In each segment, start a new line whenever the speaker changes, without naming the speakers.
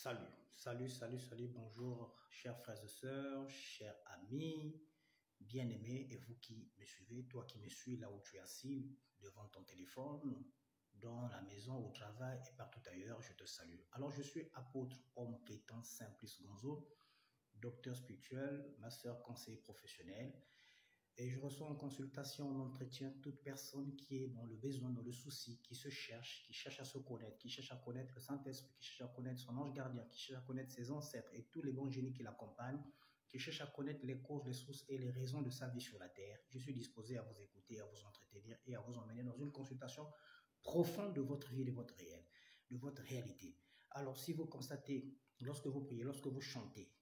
Salut, bonjour, chers frères et sœurs, chers amis, bien-aimés, et vous qui me suivez, toi qui me suis là où tu es assis, devant ton téléphone, dans la maison, au travail et partout ailleurs, je te salue. Alors, je suis apôtre homme Kétan Simplice Gonzo, docteur spirituel, master conseiller professionnel, et je reçois en consultation, en entretien, toute personne qui est dans le besoin, dans le souci, qui se cherche, qui cherche à se connaître, qui cherche à connaître le Saint-Esprit, qui cherche à connaître son ange gardien, qui cherche à connaître ses ancêtres et tous les bons génies qui l'accompagnent, qui cherche à connaître les causes, les sources et les raisons de sa vie sur la terre. Je suis disposé à vous écouter, à vous entretenir et à vous emmener dans une consultation profonde de votre vie, de votre réel, de votre réalité. Alors, si vous constatez, lorsque vous priez, lorsque vous chantez,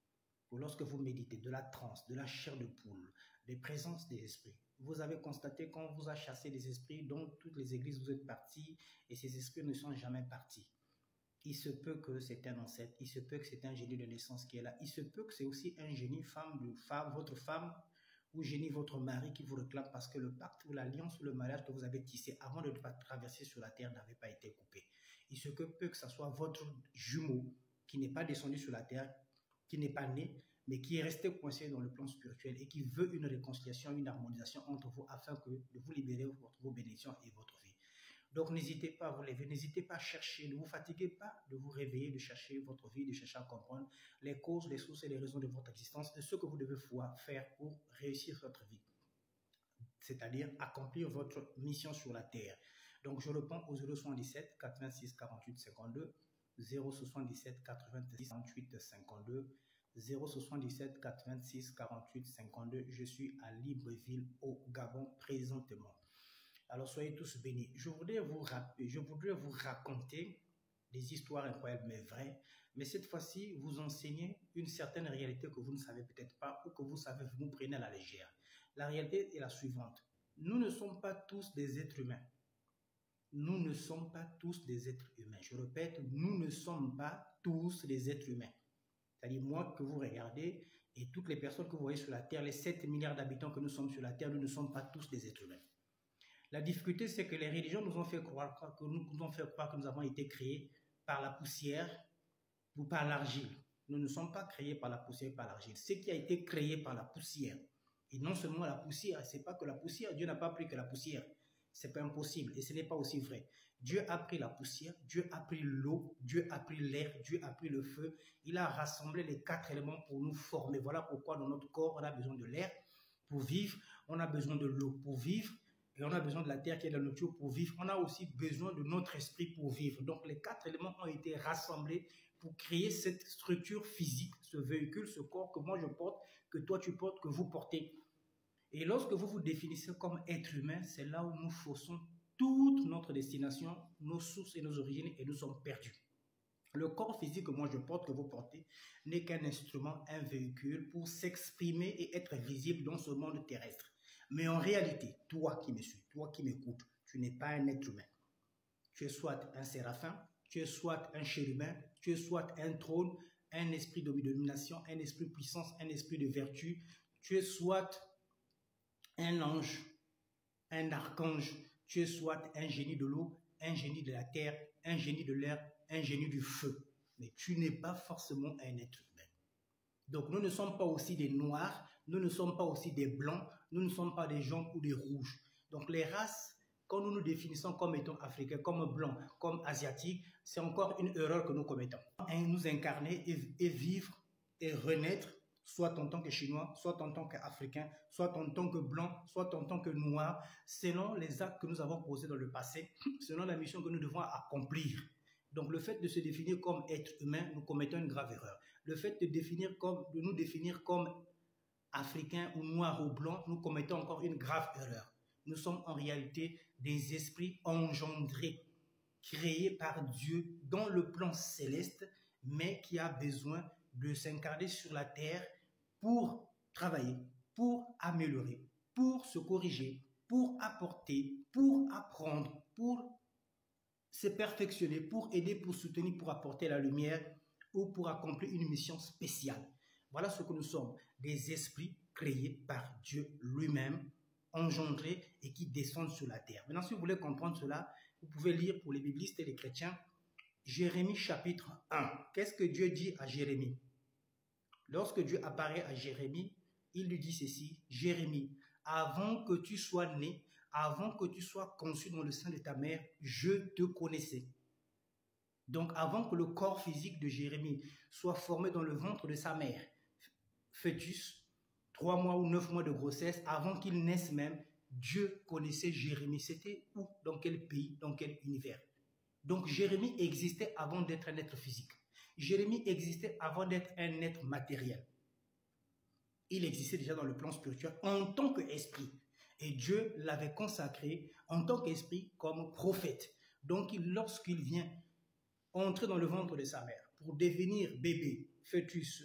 ou lorsque vous méditez de la transe, de la chair de poule, des présences des esprits, vous avez constaté qu'on vous a chassé des esprits dont toutes les églises vous êtes partis et ces esprits ne sont jamais partis. Il se peut que c'est un ancêtre, il se peut que c'est un génie de naissance qui est là, il se peut que c'est aussi un génie votre femme ou génie votre mari qui vous réclame parce que le pacte ou l'alliance ou le mariage que vous avez tissé avant de traverser sur la terre n'avait pas été coupé. Il se peut que ce soit votre jumeau qui n'est pas descendu sur la terre, qui n'est pas né, mais qui est resté coincé dans le plan spirituel et qui veut une réconciliation, une harmonisation entre vous afin de vous libérer vos bénédictions et votre vie. Donc n'hésitez pas à vous lever, n'hésitez pas à chercher, ne vous fatiguez pas de vous réveiller, de chercher votre vie, de chercher à comprendre les causes, les sources et les raisons de votre existence, de ce que vous devez faire pour réussir votre vie, c'est-à-dire accomplir votre mission sur la terre. Donc je réponds au 077 86 48 52, 077 86 48 52, 077 86 48 52. Je suis à Libreville, au Gabon, présentement. Alors, soyez tous bénis. Je voudrais vous raconter des histoires incroyables, mais vraies. Mais cette fois-ci, vous enseigner une certaine réalité que vous ne savez peut-être pas ou que vous savez, vous prenez à la légère. La réalité est la suivante. Nous ne sommes pas tous des êtres humains. Nous ne sommes pas tous des êtres humains. Je répète, nous ne sommes pas tous des êtres humains. C'est-à-dire moi que vous regardez et toutes les personnes que vous voyez sur la Terre, les 7 milliards d'habitants que nous sommes sur la Terre, nous ne sommes pas tous des êtres humains. La difficulté, c'est que les religions nous ont fait croire que nous avons été créés par la poussière ou par l'argile. Nous ne sommes pas créés par la poussière et par l'argile. Ce qui a été créé par la poussière, et non seulement la poussière, c'est pas que la poussière, Dieu n'a pas pris que la poussière. C'est pas impossible et ce n'est pas aussi vrai. Dieu a pris la poussière, Dieu a pris l'eau, Dieu a pris l'air, Dieu a pris le feu. Il a rassemblé les 4 éléments pour nous former. Voilà pourquoi dans notre corps, on a besoin de l'air pour vivre, on a besoin de l'eau pour vivre, et on a besoin de la terre qui est la nature pour vivre. On a aussi besoin de notre esprit pour vivre. Donc les 4 éléments ont été rassemblés pour créer cette structure physique, ce véhicule, ce corps que moi je porte, que toi tu portes, que vous portez. Et lorsque vous vous définissez comme être humain, c'est là où nous faussons toute notre destination, nos sources et nos origines, et nous sommes perdus. Le corps physique que moi je porte, que vous portez, n'est qu'un instrument, un véhicule pour s'exprimer et être visible dans ce monde terrestre. Mais en réalité, toi qui me suis, toi qui m'écoutes, tu n'es pas un être humain. Tu es soit un séraphin, tu es soit un chérubin, tu es soit un trône, un esprit de domination, un esprit de puissance, un esprit de vertu, tu es soit un ange, un archange, tu es soit un génie de l'eau, un génie de la terre, un génie de l'air, un génie du feu. Mais tu n'es pas forcément un être humain. Donc nous ne sommes pas aussi des noirs, nous ne sommes pas aussi des blancs, nous ne sommes pas des jaunes ou des rouges. Donc les races, quand nous nous définissons comme étant africains, comme blancs, comme asiatiques, c'est encore une erreur que nous commettons. Nous incarner et vivre et renaître, soit en tant que chinois, soit en tant qu'africain, soit en tant que blanc, soit en tant que noir, selon les actes que nous avons posés dans le passé, selon la mission que nous devons accomplir. Donc le fait de se définir comme être humain, nous commettons une grave erreur. Le fait de nous définir comme africains ou noirs ou blancs, nous commettons encore une grave erreur. Nous sommes en réalité des esprits engendrés, créés par Dieu dans le plan céleste, mais qui a besoin de s'incarner sur la terre pour travailler, pour améliorer, pour se corriger, pour apporter, pour apprendre, pour se perfectionner, pour aider, pour soutenir, pour apporter la lumière ou pour accomplir une mission spéciale. Voilà ce que nous sommes, des esprits créés par Dieu lui-même, engendrés et qui descendent sur la terre. Maintenant, si vous voulez comprendre cela, vous pouvez lire pour les biblistes et les chrétiens Jérémie chapitre 1. Qu'est-ce que Dieu dit à Jérémie? Lorsque Dieu apparaît à Jérémie, il lui dit ceci: Jérémie, avant que tu sois né, avant que tu sois conçu dans le sein de ta mère, je te connaissais. Donc avant que le corps physique de Jérémie soit formé dans le ventre de sa mère, fœtus, 3 mois ou 9 mois de grossesse, avant qu'il naisse même, Dieu connaissait Jérémie. C'était où? Dans quel pays? Dans quel univers? Donc Jérémie existait avant d'être un être physique. Jérémie existait avant d'être un être matériel. Il existait déjà dans le plan spirituel en tant qu'esprit. Et Dieu l'avait consacré en tant qu'esprit comme prophète. Donc lorsqu'il vient entrer dans le ventre de sa mère pour devenir bébé, fœtus,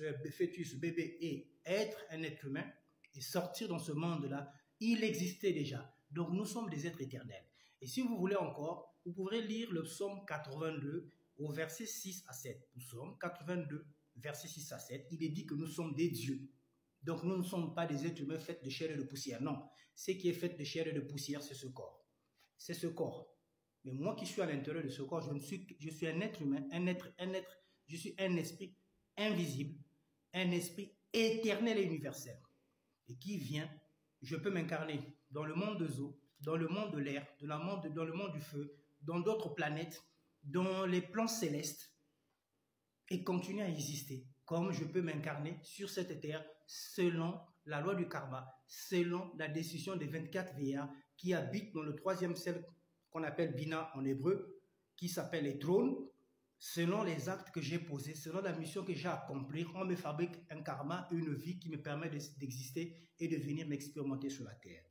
bébé et être un être humain et sortir dans ce monde-là, il existait déjà. Donc nous sommes des êtres éternels. Et si vous voulez encore, vous pourrez lire le psaume 82 au verset 6 à 7. Psaume 82, verset 6 à 7, il est dit que nous sommes des dieux. Donc nous ne sommes pas des êtres humains faits de chair et de poussière. Non, ce qui est fait de chair et de poussière, c'est ce corps. C'est ce corps. Mais moi qui suis à l'intérieur de ce corps, je suis un être humain, je suis un esprit invisible, un esprit éternel et universel. Et qui vient, je peux m'incarner dans le monde des eaux, dans le monde de l'air, dans le monde du feu, dans d'autres planètes, dans les plans célestes, et continuer à exister, comme je peux m'incarner sur cette terre selon la loi du karma, selon la décision des 24 veillards qui habitent dans le 3e cercle qu'on appelle Bina en hébreu, qui s'appelle les trônes. Selon les actes que j'ai posés, selon la mission que j'ai accomplie, on me fabrique un karma, une vie qui me permet d'exister et de venir m'expérimenter sur la terre.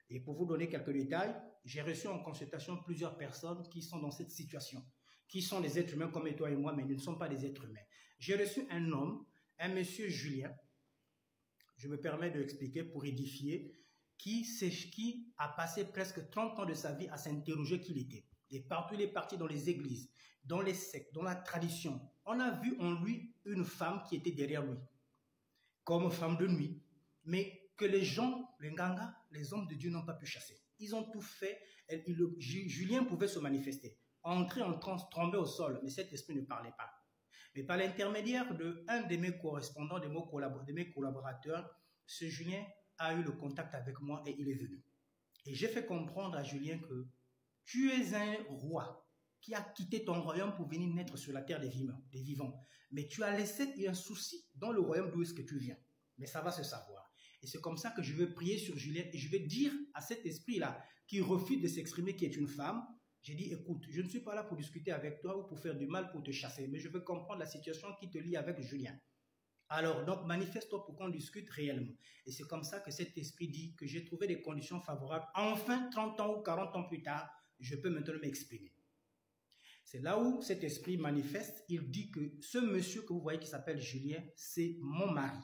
Et pour vous donner quelques détails, j'ai reçu en consultation plusieurs personnes qui sont dans cette situation, qui sont des êtres humains comme toi et moi, mais ils ne sont pas des êtres humains. J'ai reçu un homme, un monsieur Julien, je me permets de l'expliquer pour édifier, qui a passé presque 30 ans de sa vie à s'interroger qui il était. Et partout, il est parti dans les églises, dans les sectes, dans la tradition. On a vu en lui une femme qui était derrière lui, comme femme de nuit, mais que les gens, les gangas, les hommes de Dieu n'ont pas pu chasser. Ils ont tout fait. Julien pouvait se manifester, entrer en transe, tomber au sol, mais cet esprit ne parlait pas. Mais par l'intermédiaire d'un de mes correspondants, de mes collaborateurs, ce Julien a eu le contact avec moi et il est venu. Et j'ai fait comprendre à Julien que tu es un roi qui a quitté ton royaume pour venir naître sur la terre des vivants. Mais tu as laissé un souci dans le royaume d'où est-ce que tu viens. Mais ça va se savoir. Et c'est comme ça que je vais prier sur Julien et je vais dire à cet esprit-là qui refuse de s'exprimer, qui est une femme, j'ai dit, écoute, je ne suis pas là pour discuter avec toi ou pour faire du mal, pour te chasser, mais je veux comprendre la situation qui te lie avec Julien. Alors, donc, manifeste-toi pour qu'on discute réellement. Et c'est comme ça que cet esprit dit que j'ai trouvé des conditions favorables. Enfin, 30 ans ou 40 ans plus tard, je peux maintenant m'exprimer. C'est là où cet esprit manifeste. Il dit que ce monsieur que vous voyez qui s'appelle Julien, c'est mon mari.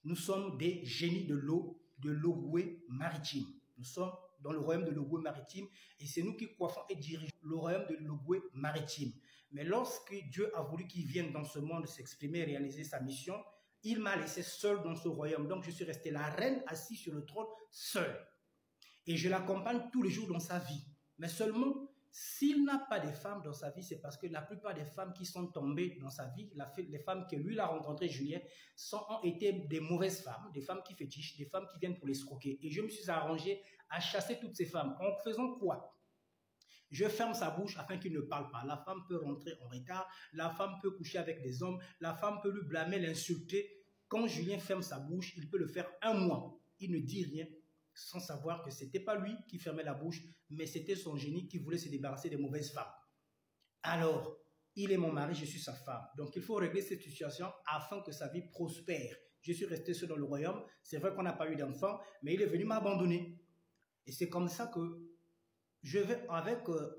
Nous sommes des génies de l'eau, de l'Ogooué maritime. Nous sommes dans le royaume de l'Ogooué maritime et c'est nous qui coiffons et dirigeons le royaume de l'Ogooué maritime. Mais lorsque Dieu a voulu qu'il vienne dans ce monde s'exprimer et réaliser sa mission, il m'a laissé seul dans ce royaume. Donc je suis resté la reine assise sur le trône seul. Et je l'accompagne tous les jours dans sa vie. Mais seulement, s'il n'a pas de femmes dans sa vie, c'est parce que la plupart des femmes qui sont tombées dans sa vie, les femmes que lui a rencontrées, Julien, ont été des mauvaises femmes, des femmes qui fétichent, des femmes qui viennent pour l'escroquer. Et je me suis arrangé à chasser toutes ces femmes. En faisant quoi? Je ferme sa bouche afin qu'il ne parle pas. La femme peut rentrer en retard, la femme peut coucher avec des hommes, la femme peut lui blâmer, l'insulter. Quand Julien ferme sa bouche, il peut le faire 1 mois. Il ne dit rien sans savoir que ce n'était pas lui qui fermait la bouche, mais c'était son génie qui voulait se débarrasser des mauvaises femmes. Alors, il est mon mari, je suis sa femme. Donc, il faut régler cette situation afin que sa vie prospère. Je suis resté seul dans le royaume. C'est vrai qu'on n'a pas eu d'enfant, mais il est venu m'abandonner. Et c'est comme ça que je vais,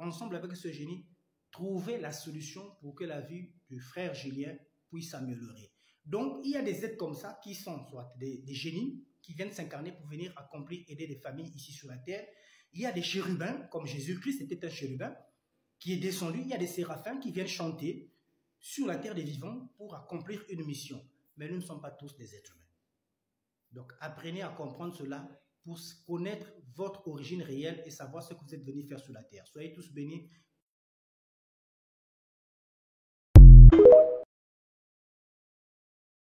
ensemble avec ce génie, trouver la solution pour que la vie du frère Julien puisse s'améliorer. Donc, il y a des êtres comme ça qui sont soit des génies qui viennent s'incarner pour venir accomplir, aider des familles ici sur la terre. Il y a des chérubins, comme Jésus-Christ était un chérubin, qui est descendu. Il y a des séraphins qui viennent chanter sur la terre des vivants pour accomplir une mission. Mais nous ne sommes pas tous des êtres humains. Donc, apprenez à comprendre cela pour connaître votre origine réelle et savoir ce que vous êtes venus faire sur la terre. Soyez tous bénis.